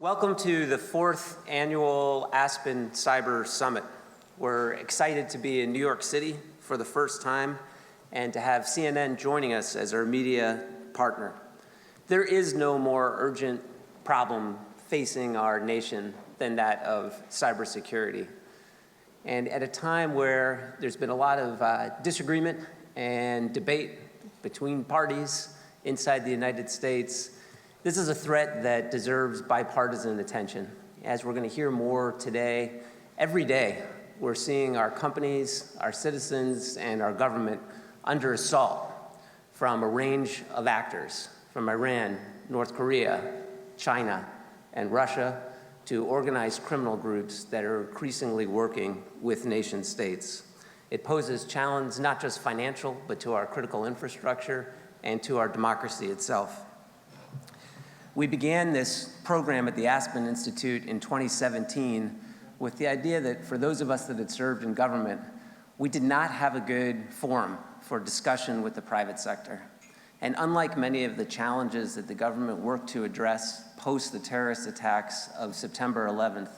Welcome to the 4th annual Aspen Cyber Summit. We're excited to be in New York City for the first time and to have CNN joining us as our media partner. There is no more urgent problem facing our nation than that of cybersecurity. And at a time where there's been a lot of disagreement and debate between parties inside the United States, this is a threat that deserves bipartisan attention. As we're going to hear more today, every day we're seeing our companies, our citizens, and our government under assault from a range of actors, from Iran, North Korea, China, and Russia, to organized criminal groups that are increasingly working with nation states. It poses challenge not just financial, but to our critical infrastructure and to our democracy itself. We began this program at the Aspen Institute in 2017 with the idea that for those of us that had served in government, we did not have a good forum for discussion with the private sector. And unlike many of the challenges that the government worked to address post the terrorist attacks of September 11th,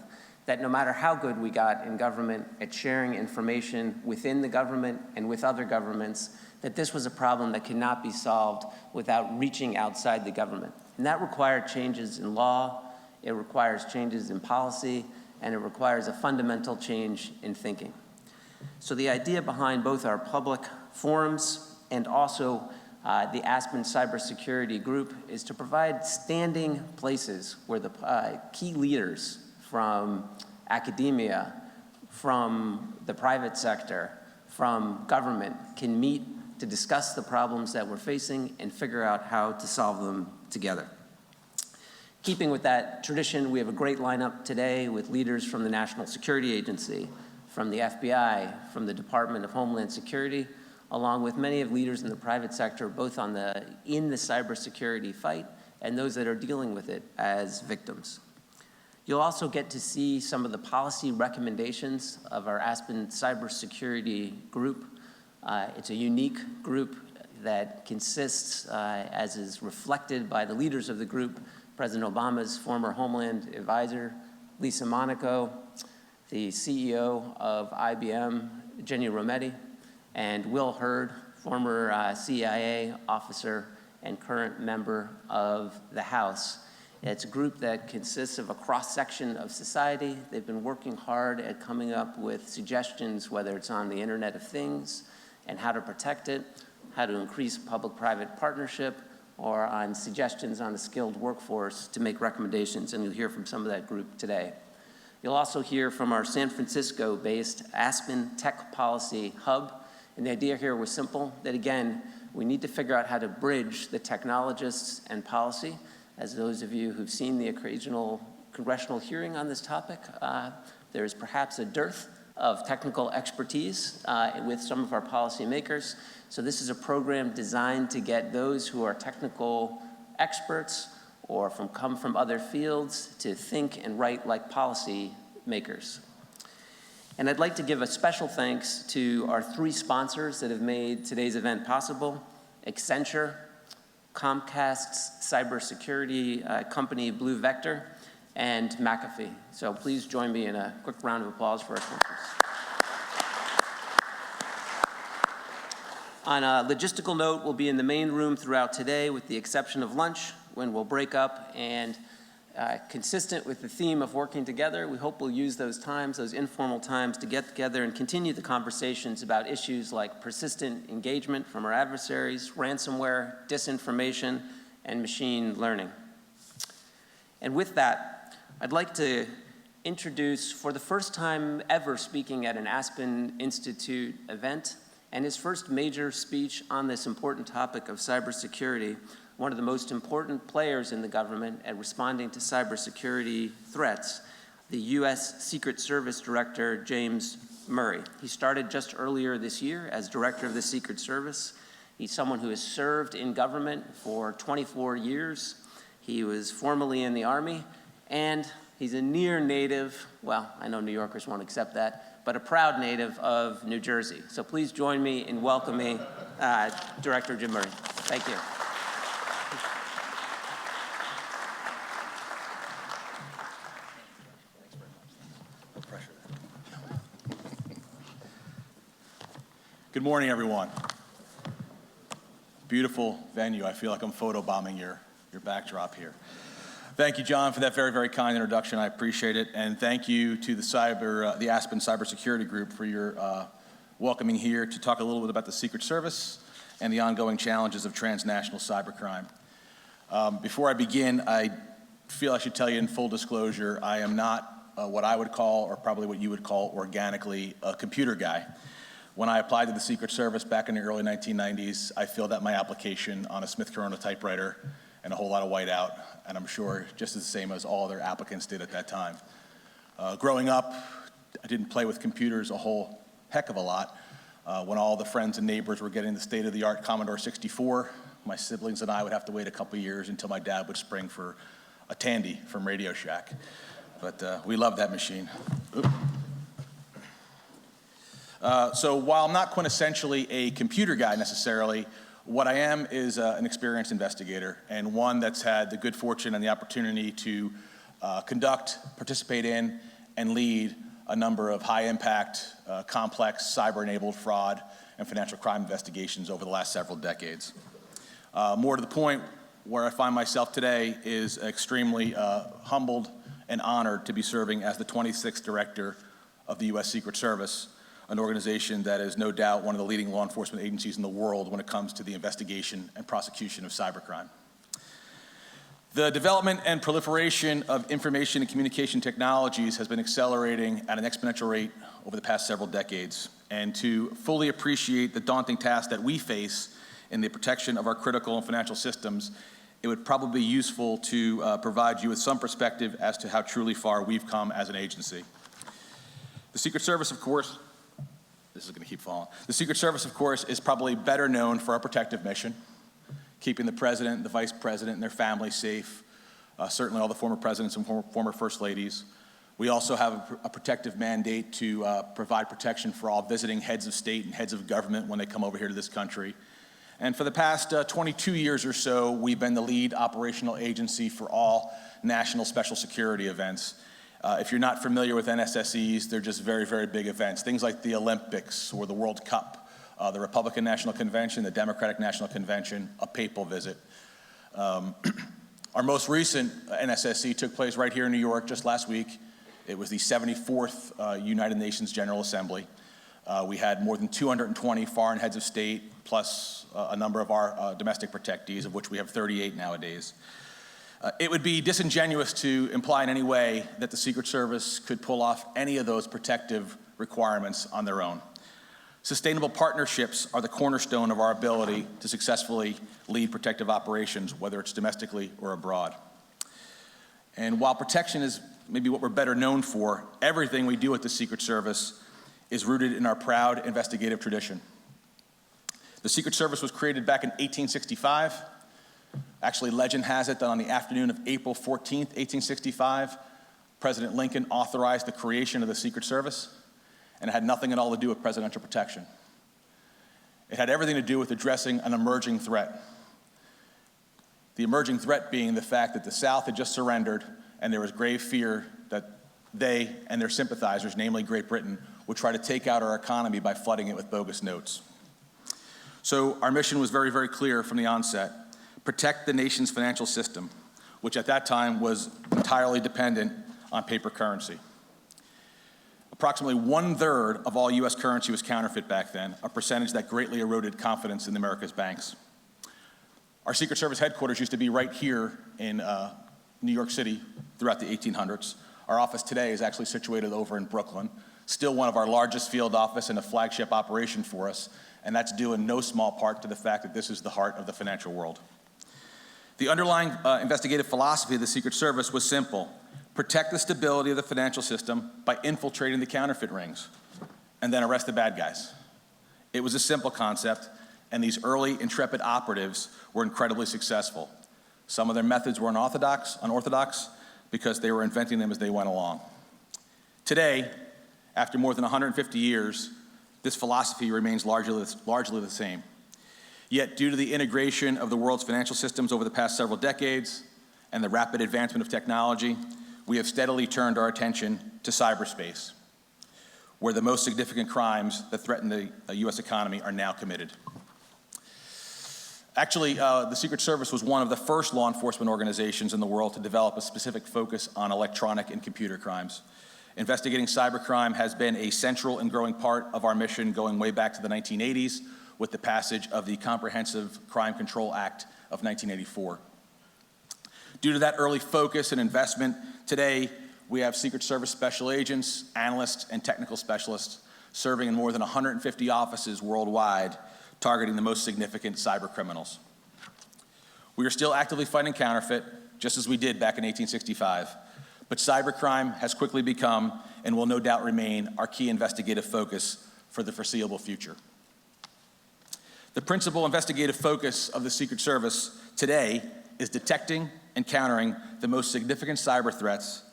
that no matter how good we got in government at sharing information within the government and with other governments, that this was a problem that could not be solved without reaching outside the government. And that required changes in law, it requires changes in policy, and it requires a fundamental change in thinking. So the idea behind both our public forums and also the Aspen Cybersecurity Group is to provide standing places where the key leaders from academia, from the private sector, from government can meet to discuss the problems that we're facing and figure out how to solve them together. Keeping with that tradition, we have a great lineup today with leaders from the National Security Agency, from the FBI, from the Department of Homeland Security, along with many of leaders in the private sector, both in the cybersecurity fight and those that are dealing with it as victims. You'll also get to see some of the policy recommendations of our Aspen Cybersecurity Group. It's a unique group that consists, as is reflected by the leaders of the group, President Obama's former Homeland Advisor, Lisa Monaco, the CEO of IBM, Jenny Rometty, and Will Hurd, former CIA officer and current member of the House. It's a group that consists of a cross-section of society. They've been working hard at coming up with suggestions, whether it's on the Internet of Things and how to protect it, how to increase public-private partnership, or on suggestions on a skilled workforce to make recommendations, and you'll hear from some of that group today. You'll also hear from our San Francisco-based Aspen Tech Policy Hub, and the idea here was simple, that again, we need to figure out how to bridge the technologists and policy. As those of you who've seen the occasional congressional hearing on this topic, there is perhaps a dearth of technical expertise with some of our policymakers. So this is a program designed to get those who are technical experts or come from other fields to think and write like policy makers. And I'd like to give a special thanks to our 3 sponsors that have made today's event possible: Accenture, Comcast's cybersecurity company Blue Vector, and McAfee. So please join me in a quick round of applause for our sponsors. On a logistical note, we'll be in the main room throughout today with the exception of lunch, when we'll break up, and consistent with the theme of working together, we hope we'll use those times, those informal times, to get together and continue the conversations about issues like persistent engagement from our adversaries, ransomware, disinformation, and machine learning. And with that, I'd like to introduce, for the first time ever speaking at an Aspen Institute event, and his first major speech on this important topic of cybersecurity, one of the most important players in the government at responding to cybersecurity threats, the U.S. Secret Service Director, James Murray. He started just earlier this year as Director of the Secret Service. He's someone who has served in government for 24 years. He was formerly in the Army, and he's a near native, well, I know New Yorkers won't accept that, but a proud native of New Jersey. So please join me in welcoming Director Jim Murray. Thank you. Good morning, everyone. Beautiful venue. I feel like I'm photobombing your backdrop here. Thank you, John, for that very, very kind introduction. I appreciate it. And thank you to the Aspen Cybersecurity Group for your welcoming here to talk a little bit about the Secret Service and the ongoing challenges of transnational cybercrime. Before I begin, I feel I should tell you in full disclosure, I am not what I would call, or probably what you would call organically, a computer guy. When I applied to the Secret Service back in the early 1990s, I filled out my application on a Smith Corona typewriter and a whole lot of whiteout, and I'm sure just as the same as all other applicants did at that time. Growing up, I didn't play with computers a whole heck of a lot. When all the friends and neighbors were getting the state-of-the-art Commodore 64, my siblings and I would have to wait a couple years until my dad would spring for a Tandy from Radio Shack. But we loved that machine. So while I'm not quintessentially a computer guy necessarily, what I am is an experienced investigator, and one that's had the good fortune and the opportunity to conduct, participate in, and lead a number of high-impact, complex, cyber-enabled fraud and financial crime investigations over the last several decades. More to the point, where I find myself today is extremely humbled and honored to be serving as the 26th director of the U.S. Secret Service, an organization that is no doubt one of the leading law enforcement agencies in the world when it comes to the investigation and prosecution of cybercrime. The development and proliferation of information and communication technologies has been accelerating at an exponential rate over the past several decades. And to fully appreciate the daunting task that we face in the protection of our critical and financial systems, it would probably be useful to provide you with some perspective as to how truly far we've come as an agency. The Secret Service, of course, this is going to keep falling. The Secret Service, of course, is probably better known for our protective mission, keeping the president, the vice president, and their families safe, certainly all the former presidents and former first ladies. We also have a protective mandate to provide protection for all visiting heads of state and heads of government when they come over here to this country. And for the past 22 years or so, we've been the lead operational agency for all national special security events. If you're not familiar with NSSEs, they're just very, very big events. Things like the Olympics or the World Cup, the Republican National Convention, the Democratic National Convention, a papal visit. Our most recent NSSE took place right here in New York just last week. It was the 74th United Nations General Assembly. We had more than 220 foreign heads of state, plus a number of our domestic protectees, of which we have 38 nowadays. It would be disingenuous to imply in any way that the Secret Service could pull off any of those protective requirements on their own. Sustainable partnerships are the cornerstone of our ability to successfully lead protective operations, whether it's domestically or abroad. And while protection is maybe what we're better known for, everything we do at the Secret Service is rooted in our proud investigative tradition. The Secret Service was created back in 1865. Actually, legend has it that on the afternoon of April 14th, 1865, President Lincoln authorized the creation of the Secret Service, and it had nothing at all to do with presidential protection. It had everything to do with addressing an emerging threat. The emerging threat being the fact that the South had just surrendered, and there was grave fear that they and their sympathizers, namely Great Britain, would try to take out our economy by flooding it with bogus notes. So our mission was very, very clear from the onset. Protect the nation's financial system, which at that time was entirely dependent on paper currency. Approximately 1/3 of all U.S. currency was counterfeit back then, a percentage that greatly eroded confidence in America's banks. Our Secret Service headquarters used to be right here in New York City throughout the 1800s. Our office today is actually situated over in Brooklyn, still one of our largest field office and a flagship operation for us, and that's due in no small part to the fact that this is the heart of the financial world. The underlying investigative philosophy of the Secret Service was simple: protect the stability of the financial system by infiltrating the counterfeit rings, and then arrest the bad guys. It was a simple concept, and these early intrepid operatives were incredibly successful. Some of their methods were unorthodox because they were inventing them as they went along. Today, after more than 150 years, this philosophy remains largely the same. Yet, due to the integration of the world's financial systems over the past several decades and the rapid advancement of technology, we have steadily turned our attention to cyberspace. where the most significant crimes that threaten the U.S. economy are now committed. Actually, the Secret Service was one of the first law enforcement organizations in the world to develop a specific focus on electronic and computer crimes. Investigating cybercrime has been a central and growing part of our mission going way back to the 1980s with the passage of the Comprehensive Crime Control Act of 1984. Due to that early focus and investment, today we have Secret Service special agents, analysts, and technical specialists serving in more than 150 offices worldwide, targeting the most significant cyber criminals. We are still actively fighting counterfeit, just as we did back in 1865. But cybercrime has quickly become, and will no doubt remain, our key investigative focus for the foreseeable future. The principal investigative focus of the Secret Service today is detecting and countering the most significant cyber threats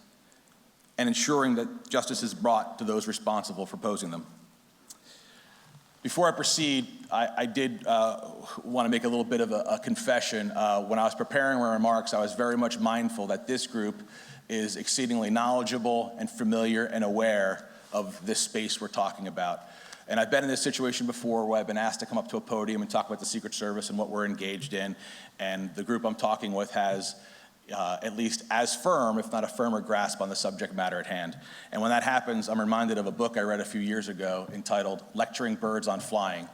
and ensuring that justice is brought to those responsible for posing them. Before I proceed, I did want to make a little bit of a confession. When I was preparing my remarks, I was very much mindful that this group is exceedingly knowledgeable and familiar and aware of this space we're talking about. And I've been in this situation before where I've been asked to come up to a podium and talk about the Secret Service and what we're engaged in, and the group I'm talking with has at least as firm, if not a firmer grasp on the subject matter at hand. And when that happens, I'm reminded of a book I read a few years ago entitled Lecturing Birds on Flying.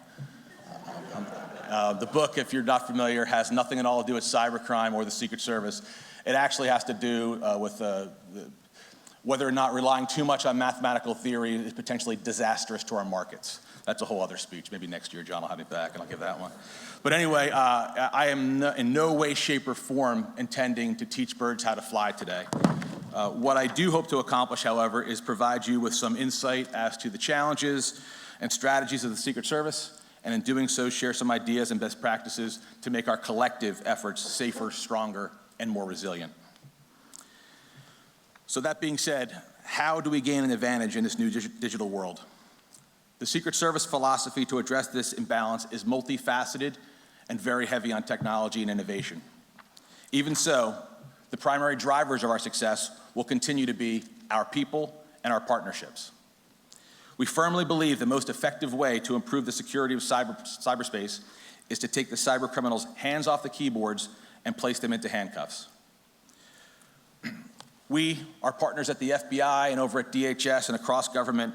The book, if you're not familiar, has nothing at all to do with cybercrime or the Secret Service. It actually has to do with whether or not relying too much on mathematical theory is potentially disastrous to our markets. That's a whole other speech. Maybe next year John will have me back and I'll give that one. But anyway, I am in no way, shape, or form intending to teach birds how to fly today. What I do hope to accomplish, however, is provide you with some insight as to the challenges and strategies of the Secret Service, and in doing so, share some ideas and best practices to make our collective efforts safer, stronger, and more resilient. So that being said, how do we gain an advantage in this new digital world? The Secret Service philosophy to address this imbalance is multifaceted and very heavy on technology and innovation. Even so, the primary drivers of our success will continue to be our people and our partnerships. We firmly believe the most effective way to improve the security of cyberspace is to take the cyber criminals' hands off the keyboards and place them into handcuffs. We, our partners at the FBI and over at DHS and across government,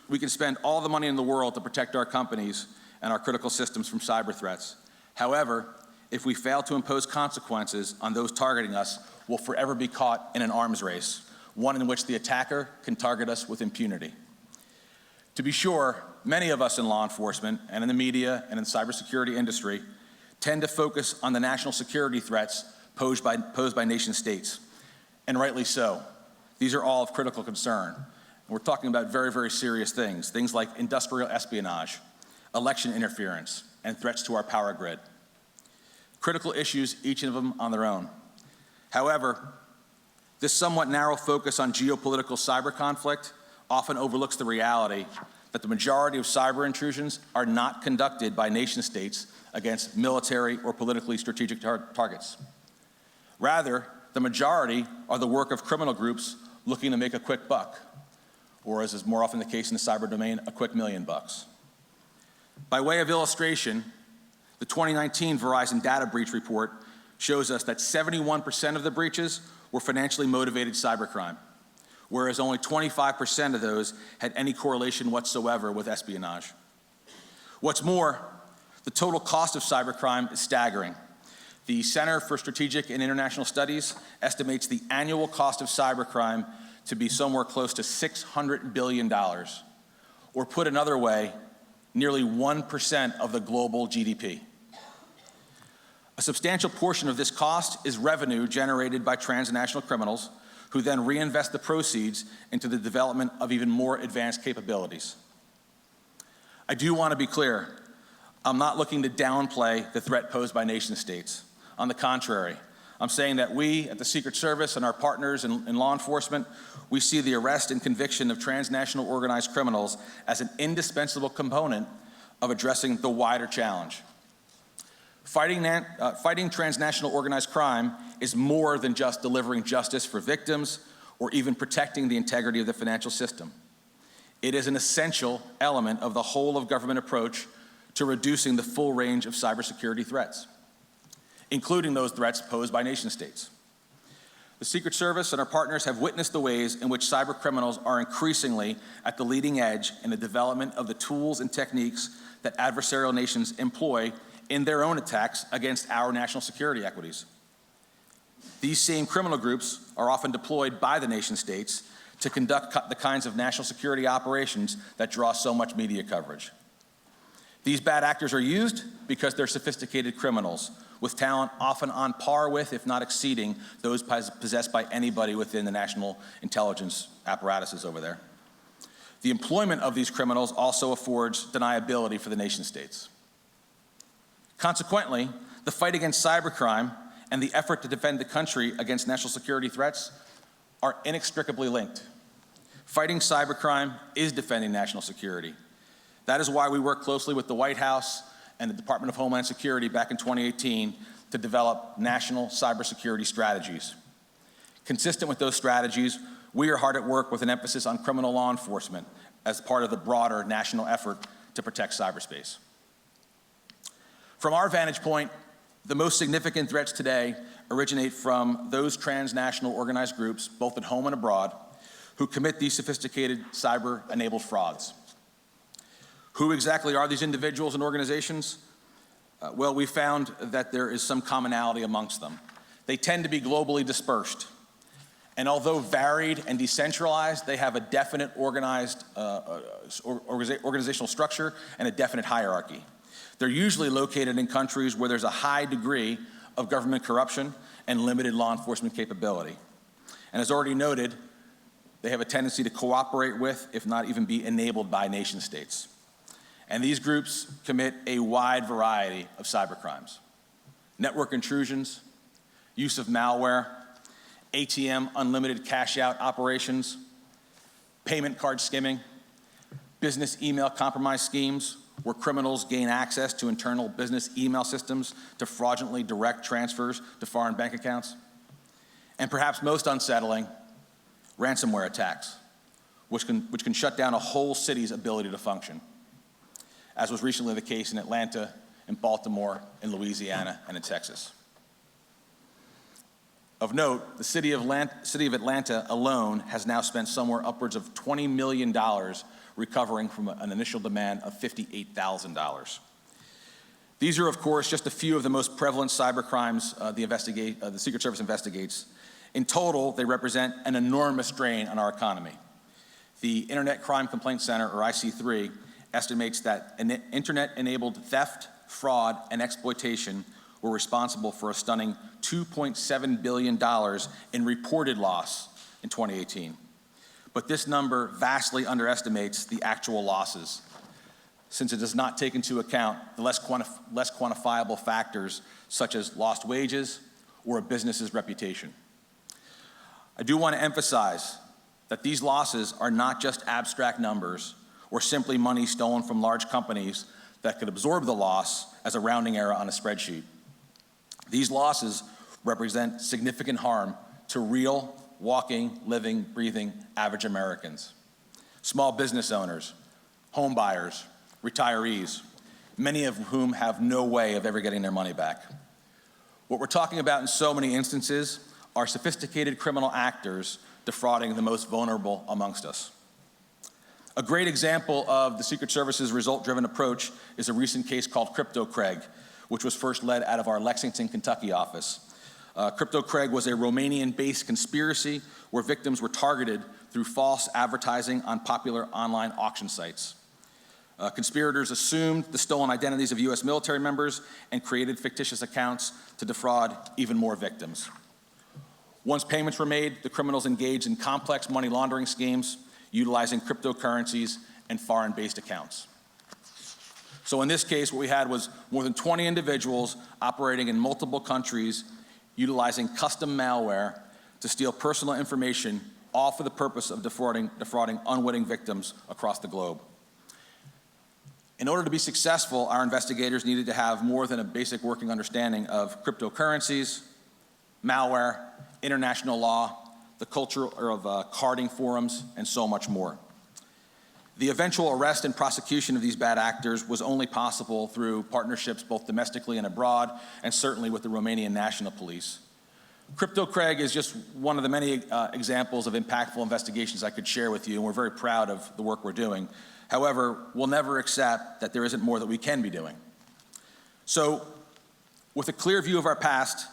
we can spend all the money in the world to protect our companies and our critical systems from cyber threats. However, if we fail to impose consequences on those targeting us, we'll forever be caught in an arms race, one in which the attacker can target us with impunity. To be sure, many of us in law enforcement and in the media and in the cybersecurity industry tend to focus on the national security threats posed by nation states, and rightly so. These are all of critical concern. We're talking about very, very serious things like industrial espionage, election interference, and threats to our power grid. Critical issues, each of them on their own. However, this somewhat narrow focus on geopolitical cyber conflict often overlooks the reality that the majority of cyber intrusions are not conducted by nation states against military or politically strategic targets. Rather, the majority are the work of criminal groups looking to make a quick buck, or as is more often the case in the cyber domain, a quick $1 million. By way of illustration, the 2019 Verizon data breach report shows us that 71% of the breaches were financially motivated cybercrime, whereas only 25% of those had any correlation whatsoever with espionage. What's more, the total cost of cybercrime is staggering. The Center for Strategic and International Studies estimates the annual cost of cybercrime to be somewhere close to $600 billion, or put another way, nearly 1% of the global GDP. A substantial portion of this cost is revenue generated by transnational criminals who then reinvest the proceeds into the development of even more advanced capabilities. I do want to be clear, I'm not looking to downplay the threat posed by nation states. On the contrary, I'm saying that we at the Secret Service and our partners in law enforcement, we see the arrest and conviction of transnational organized criminals as an indispensable component of addressing the wider challenge. Fighting transnational organized crime is more than just delivering justice for victims or even protecting the integrity of the financial system. It is an essential element of the whole of government approach to reducing the full range of cybersecurity threats, including those threats posed by nation states. The Secret Service and our partners have witnessed the ways in which cyber criminals are increasingly at the leading edge in the development of the tools and techniques that adversarial nations employ in their own attacks against our national security equities. These same criminal groups are often deployed by the nation states to conduct the kinds of national security operations that draw so much media coverage. These bad actors are used because they're sophisticated criminals with talent often on par with, if not exceeding, those possessed by anybody within the national intelligence apparatuses over there. The employment of these criminals also affords deniability for the nation states. Consequently, the fight against cybercrime and the effort to defend the country against national security threats are inextricably linked. Fighting cybercrime is defending national security. That is why we work closely with the White House and the Department of Homeland Security back in 2018 to develop national cybersecurity strategies. Consistent with those strategies, we are hard at work with an emphasis on criminal law enforcement as part of the broader national effort to protect cyberspace. From our vantage point, the most significant threats today originate from those transnational organized groups, both at home and abroad, who commit these sophisticated cyber-enabled frauds. Who exactly are these individuals and organizations? Well, we found that there is some commonality amongst them. They tend to be globally dispersed. And although varied and decentralized, they have a definite organized organizational structure and a definite hierarchy. They're usually located in countries where there's a high degree of government corruption and limited law enforcement capability. And as already noted, they have a tendency to cooperate with, if not even be enabled by, nation states. And these groups commit a wide variety of cybercrimes: network intrusions, use of malware, ATM unlimited cash-out operations, payment card skimming, business email compromise schemes where criminals gain access to internal business email systems to fraudulently direct transfers to foreign bank accounts, and perhaps most unsettling, ransomware attacks, which can shut down a whole city's ability to function, as was recently the case in Atlanta, in Baltimore, in Louisiana, and in Texas. Of note, the city of Atlanta alone has now spent somewhere upwards of $20 million recovering from an initial demand of $58,000. These are, of course, just a few of the most prevalent cybercrimes the Secret Service investigates. In total, they represent an enormous drain on our economy. The Internet Crime Complaint Center, or IC3, estimates that internet-enabled theft, fraud, and exploitation were responsible for a stunning $2.7 billion in reported loss in 2018. But this number vastly underestimates the actual losses, since it does not take into account the less quantifiable factors such as lost wages or a business's reputation. I do want to emphasize that these losses are not just abstract numbers or simply money stolen from large companies that could absorb the loss as a rounding error on a spreadsheet. These losses represent significant harm to real, walking, living, breathing average Americans, small business owners, home buyers, retirees, many of whom have no way of ever getting their money back. What we're talking about in so many instances are sophisticated criminal actors defrauding the most vulnerable amongst us. A great example of the Secret Service's result-driven approach is a recent case called Crypto Craig, which was first led out of our Lexington, Kentucky office. Crypto Craig was a Romanian-based conspiracy where victims were targeted through false advertising on popular online auction sites. Conspirators assumed the stolen identities of U.S. military members and created fictitious accounts to defraud even more victims. Once payments were made, the criminals engaged in complex money laundering schemes utilizing cryptocurrencies and foreign-based accounts. So in this case, what we had was more than 20 individuals operating in multiple countries utilizing custom malware to steal personal information, all for the purpose of defrauding unwitting victims across the globe. In order to be successful, our investigators needed to have more than a basic working understanding of cryptocurrencies, malware, international law, the culture of carding forums, and so much more. The eventual arrest and prosecution of these bad actors was only possible through partnerships both domestically and abroad, and certainly with the Romanian National Police. Crypto Craig is just one of the many examples of impactful investigations I could share with you, and we're very proud of the work we're doing. However, we'll never accept that there isn't more that we can be doing. So, with a clear view of our past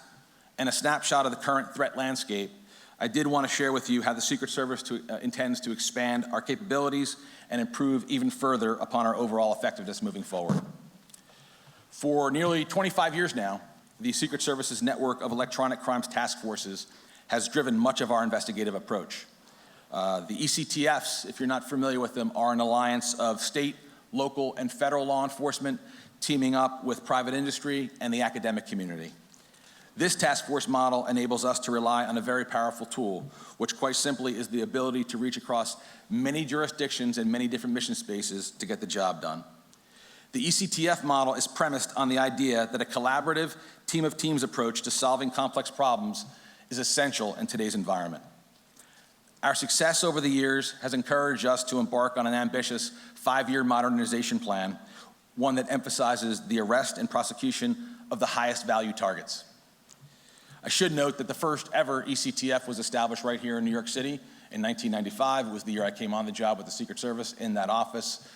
and a snapshot of the current threat landscape, I did want to share with you how the Secret Service intends to expand our capabilities and improve even further upon our overall effectiveness moving forward. For nearly 25 years now, the Secret Service's network of electronic crimes task forces has driven much of our investigative approach. The ECTFs, if you're not familiar with them, are an alliance of state, local, and federal law enforcement teaming up with private industry and the academic community. This task force model enables us to rely on a very powerful tool, which quite simply is the ability to reach across many jurisdictions and many different mission spaces to get the job done. The ECTF model is premised on the idea that a collaborative team of teams approach to solving complex problems is essential in today's environment. Our success over the years has encouraged us to embark on an ambitious 5-year modernization plan, one that emphasizes the arrest and prosecution of the highest value targets. I should note that the first ever ECTF was established right here in New York City in 1995. It was the year I came on the job with the Secret Service in that office.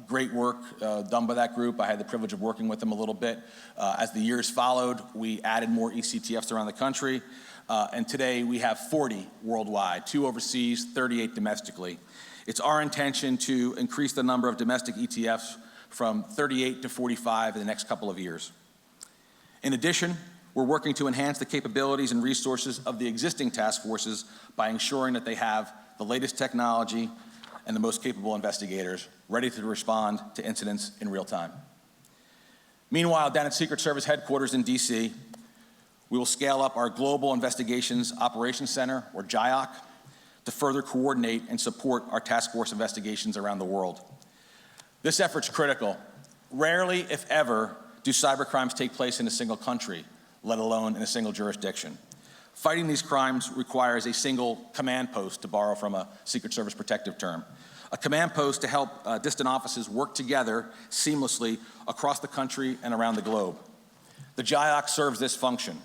Great work done by that group. I had the privilege of working with them a little bit. As the years followed, we added more ECTFs around the country. And today we have 40 worldwide, 2 overseas, 38 domestically. It's our intention to increase the number of domestic ETFs from 38 to 45 in the next couple of years. In addition, we're working to enhance the capabilities and resources of the existing task forces by ensuring that they have the latest technology and the most capable investigators ready to respond to incidents in real time. Meanwhile, down at Secret Service headquarters in DC, we will scale up our Global Investigations Operations Center, or GIOC, to further coordinate and support our task force investigations around the world. This effort's critical. Rarely, if ever, do cybercrimes take place in a single country, let alone in a single jurisdiction. Fighting these crimes requires a single command post, to borrow from a Secret Service protective term. A command post to help distant offices work together seamlessly across the country and around the globe. The GIOC serves this function,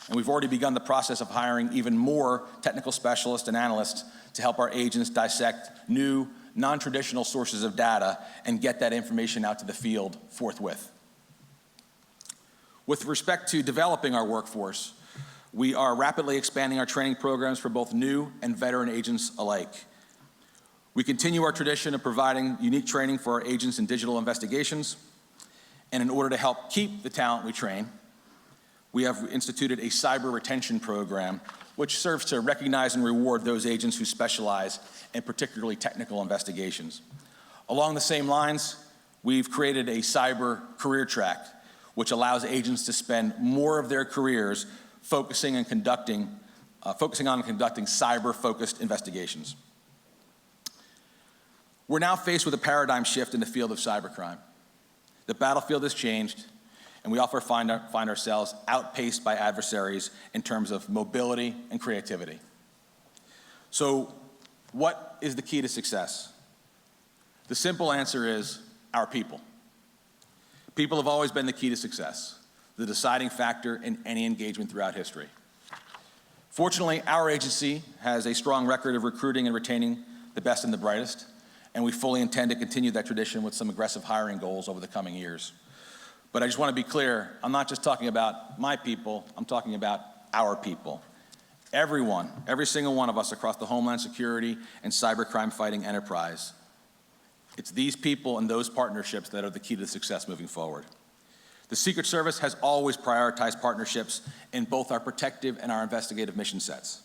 and we've already begun the process of hiring even more technical specialists and analysts to help our agents dissect new, non-traditional sources of data and get that information out to the field forthwith. With respect to developing our workforce, we are rapidly expanding our training programs for both new and veteran agents alike. We continue our tradition of providing unique training for our agents in digital investigations, and in order to help keep the talent we train, we have instituted a cyber retention program, which serves to recognize and reward those agents who specialize in particularly technical investigations. Along the same lines, we've created a cyber career track, which allows agents to spend more of their careers focusing on conducting cyber-focused investigations. We're now faced with a paradigm shift in the field of cybercrime. The battlefield has changed, and we often find ourselves outpaced by adversaries in terms of mobility and creativity. So, what is the key to success? The simple answer is our people. People have always been the key to success, the deciding factor in any engagement throughout history. Fortunately, our agency has a strong record of recruiting and retaining the best and the brightest, and we fully intend to continue that tradition with some aggressive hiring goals over the coming years. But I just want to be clear, I'm not just talking about my people, I'm talking about our people. Everyone, every single one of us across the Homeland Security and cybercrime fighting enterprise. It's these people and those partnerships that are the key to success moving forward. The Secret Service has always prioritized partnerships in both our protective and our investigative mission sets.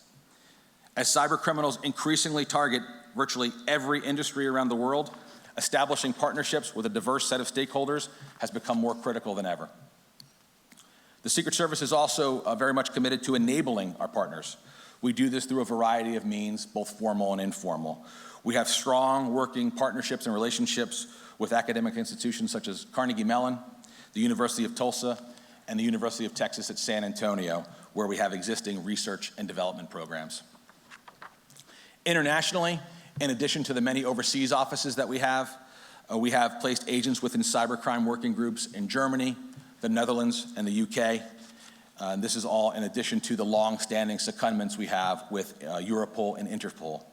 As cybercriminals increasingly target virtually every industry around the world, establishing partnerships with a diverse set of stakeholders has become more critical than ever. The Secret Service is also very much committed to enabling our partners. We do this through a variety of means, both formal and informal. We have strong working partnerships and relationships with academic institutions such as Carnegie Mellon, the University of Tulsa, and the University of Texas at San Antonio, where we have existing research and development programs. Internationally, In addition to the many overseas offices that we have placed agents within cybercrime working groups in Germany, the Netherlands, and the UK. This is all in addition to the long-standing secondments we have with Europol and Interpol.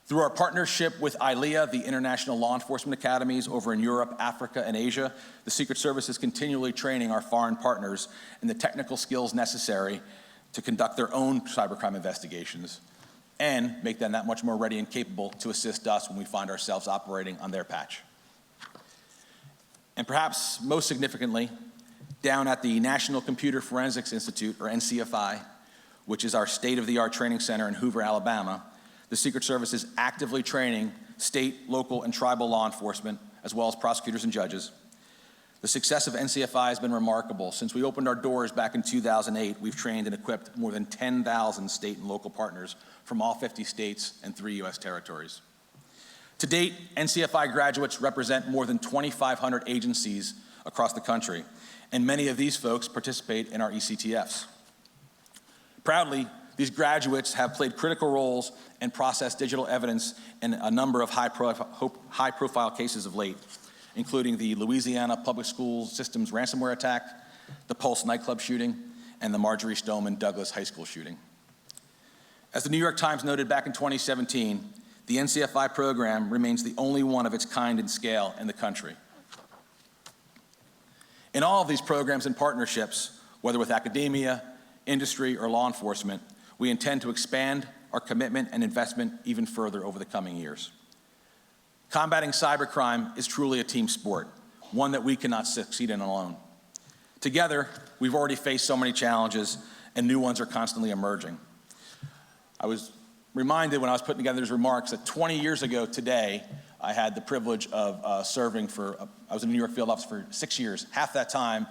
Through our partnership with ILEA, the International Law Enforcement Academies over in Europe, Africa, and Asia, the Secret Service is continually training our foreign partners in the technical skills necessary to conduct their own cybercrime investigations and make them that much more ready and capable to assist us when we find ourselves operating on their patch. And perhaps most significantly, down at the National Computer Forensics Institute, or NCFI, which is our state-of-the-art training center in Hoover, Alabama, the Secret Service is actively training state, local, and tribal law enforcement, as well as prosecutors and judges. The success of NCFI has been remarkable. Since we opened our doors back in 2008, we've trained and equipped more than 10,000 state and local partners from all 50 states and 3 U.S. territories. To date, NCFI graduates represent more than 2,500 agencies across the country, and many of these folks participate in our ECTFs. Proudly, these graduates have played critical roles and processed digital evidence in a number of high-profile cases of late, including the Louisiana Public School Systems ransomware attack, the Pulse nightclub shooting, and the Marjorie Stoneman Douglas High School shooting. As the New York Times noted back in 2017, the NCFI program remains the only one of its kind and scale in the country. In all of these programs and partnerships, whether with academia, industry, or law enforcement, we intend to expand our commitment and investment even further over the coming years. Combating cybercrime is truly a team sport, one that we cannot succeed in alone. Together, we've already faced so many challenges, and new ones are constantly emerging. I was reminded when I was putting together these remarks that 20 years ago today, I had the privilege of serving I was in the New York field office for 6 years. Half that time,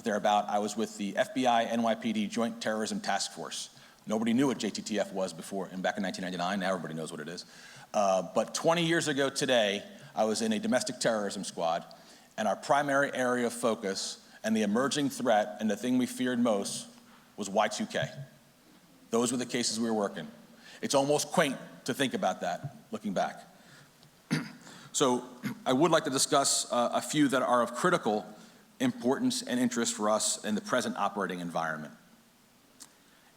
thereabout, I was with the FBI NYPD Joint Terrorism Task Force. Nobody knew what JTTF was before, and back in 1999, now everybody knows what it is. But 20 years ago today, I was in a domestic terrorism squad, and our primary area of focus and the emerging threat and the thing we feared most was Y2K. Those were the cases we were working. It's almost quaint to think about that, looking back. So I would like to discuss a few that are of critical importance and interest for us in the present operating environment.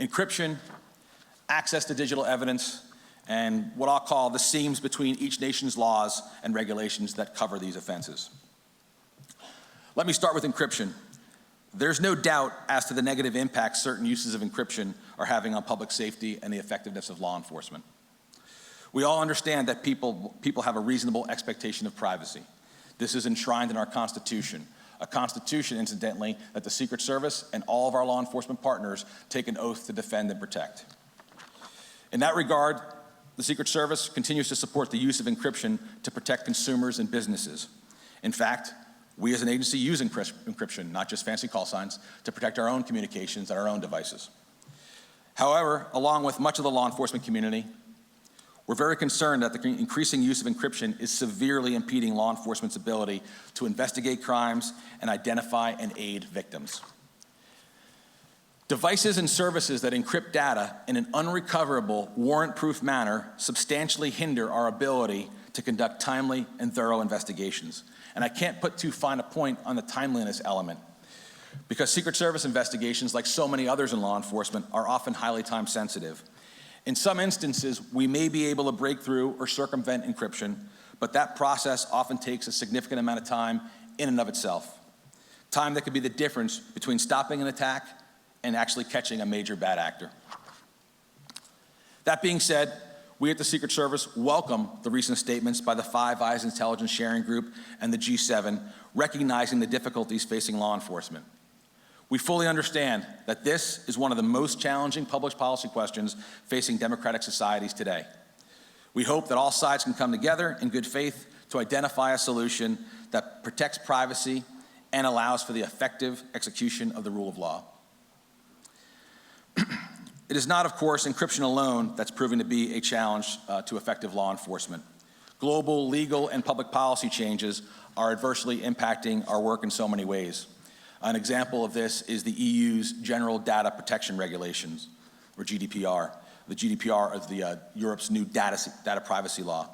Encryption, access to digital evidence, and what I'll call the seams between each nation's laws and regulations that cover these offenses. Let me start with encryption. There's no doubt as to the negative impact certain uses of encryption are having on public safety and the effectiveness of law enforcement. We all understand that people have a reasonable expectation of privacy. This is enshrined in our Constitution, a Constitution, incidentally, that the Secret Service and all of our law enforcement partners take an oath to defend and protect. In that regard, the Secret Service continues to support the use of encryption to protect consumers and businesses. In fact, we as an agency use encryption, not just fancy call signs, to protect our own communications and our own devices. However, along with much of the law enforcement community, we're very concerned that the increasing use of encryption is severely impeding law enforcement's ability to investigate crimes and identify and aid victims. Devices and services that encrypt data in an unrecoverable, warrant-proof manner substantially hinder our ability to conduct timely and thorough investigations. And I can't put too fine a point on the timeliness element, because Secret Service investigations, like so many others in law enforcement, are often highly time-sensitive. In some instances, we may be able to break through or circumvent encryption, but that process often takes a significant amount of time in and of itself. Time that could be the difference between stopping an attack and actually catching a major bad actor. That being said, we at the Secret Service welcome the recent statements by the Five Eyes Intelligence Sharing Group and the G7, recognizing the difficulties facing law enforcement. We fully understand that this is one of the most challenging public policy questions facing democratic societies today. We hope that all sides can come together in good faith to identify a solution that protects privacy and allows for the effective execution of the rule of law. It is not, of course, encryption alone that's proving to be a challenge to effective law enforcement. Global, legal, and public policy changes are adversely impacting our work in so many ways. An example of this is the EU's General Data Protection Regulations, or GDPR, The GDPR is Europe's new data privacy law.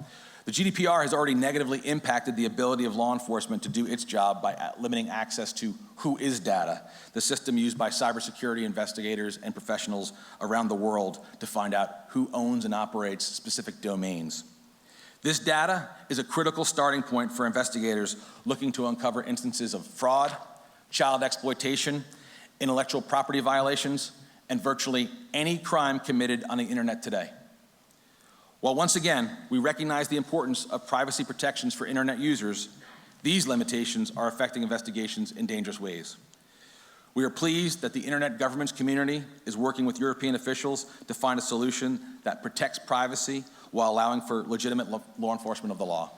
The GDPR has already negatively impacted the ability of law enforcement to do its job by limiting access to who is data, the system used by cybersecurity investigators and professionals around the world to find out who owns and operates specific domains. This data is a critical starting point for investigators looking to uncover instances of fraud, child exploitation, intellectual property violations, and virtually any crime committed on the internet today. While once again, we recognize the importance of privacy protections for internet users, these limitations are affecting investigations in dangerous ways. We are pleased that the internet governance community is working with European officials to find a solution that protects privacy while allowing for legitimate law enforcement of the law.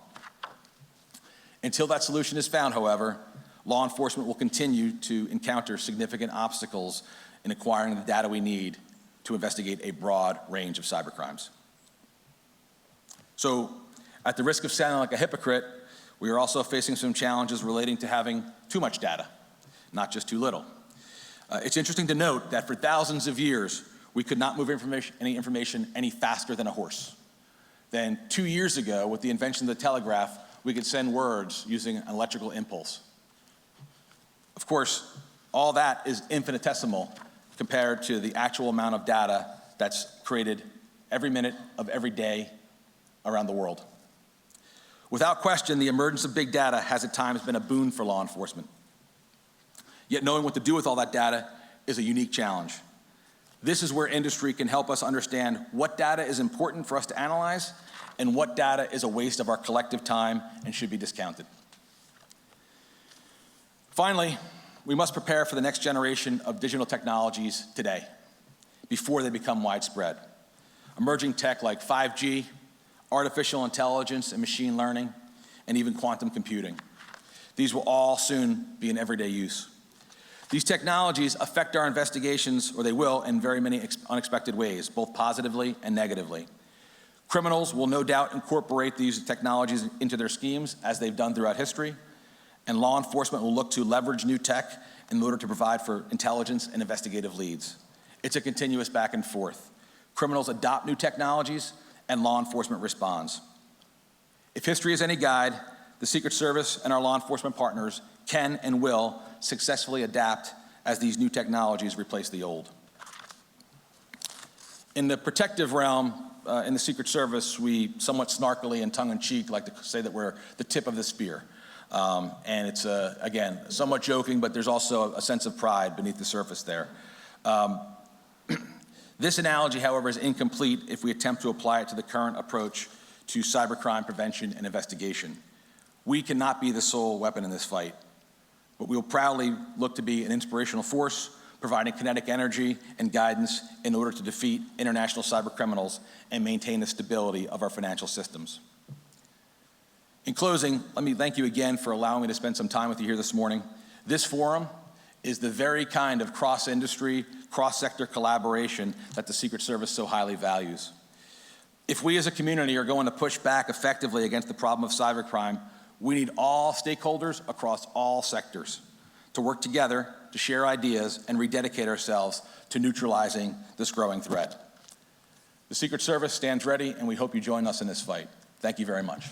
Until that solution is found, however, law enforcement will continue to encounter significant obstacles in acquiring the data we need to investigate a broad range of cybercrimes. So, at the risk of sounding like a hypocrite, we are also facing some challenges relating to having too much data, not just too little. It's interesting to note that for thousands of years, we could not move any information any faster than a horse. Then 2 years ago, with the invention of the telegraph, we could send words using an electrical impulse. Of course, all that is infinitesimal compared to the actual amount of data that's created every minute of every day around the world. Without question, the emergence of big data has at times been a boon for law enforcement. Yet knowing what to do with all that data is a unique challenge. This is where industry can help us understand what data is important for us to analyze and what data is a waste of our collective time and should be discounted. Finally, we must prepare for the next generation of digital technologies today, before they become widespread. Emerging tech like 5G, artificial intelligence and machine learning, and even quantum computing. These will all soon be in everyday use. These technologies affect our investigations, or they will, in very many unexpected ways, both positively and negatively. Criminals will no doubt incorporate these technologies into their schemes, as they've done throughout history, and law enforcement will look to leverage new tech in order to provide for intelligence and investigative leads. It's a continuous back and forth. Criminals adopt new technologies, and law enforcement responds. If history is any guide, the Secret Service and our law enforcement partners can and will successfully adapt as these new technologies replace the old. In the protective realm, in the Secret Service, we somewhat snarkily and tongue-in-cheek like to say that we're the tip of the spear. And it's, again, somewhat joking, but there's also a sense of pride beneath the surface there. This analogy, however, is incomplete if we attempt to apply it to the current approach to cybercrime prevention and investigation. We cannot be the sole weapon in this fight, but we will proudly look to be an inspirational force, providing kinetic energy and guidance in order to defeat international cybercriminals and maintain the stability of our financial systems. In closing, let me thank you again for allowing me to spend some time with you here this morning. This forum is the very kind of cross-industry, cross-sector collaboration that the Secret Service so highly values. If we as a community are going to push back effectively against the problem of cybercrime, we need all stakeholders across all sectors to work together to share ideas and rededicate ourselves to neutralizing this growing threat. The Secret Service stands ready, and we hope you join us in this fight. Thank you very much.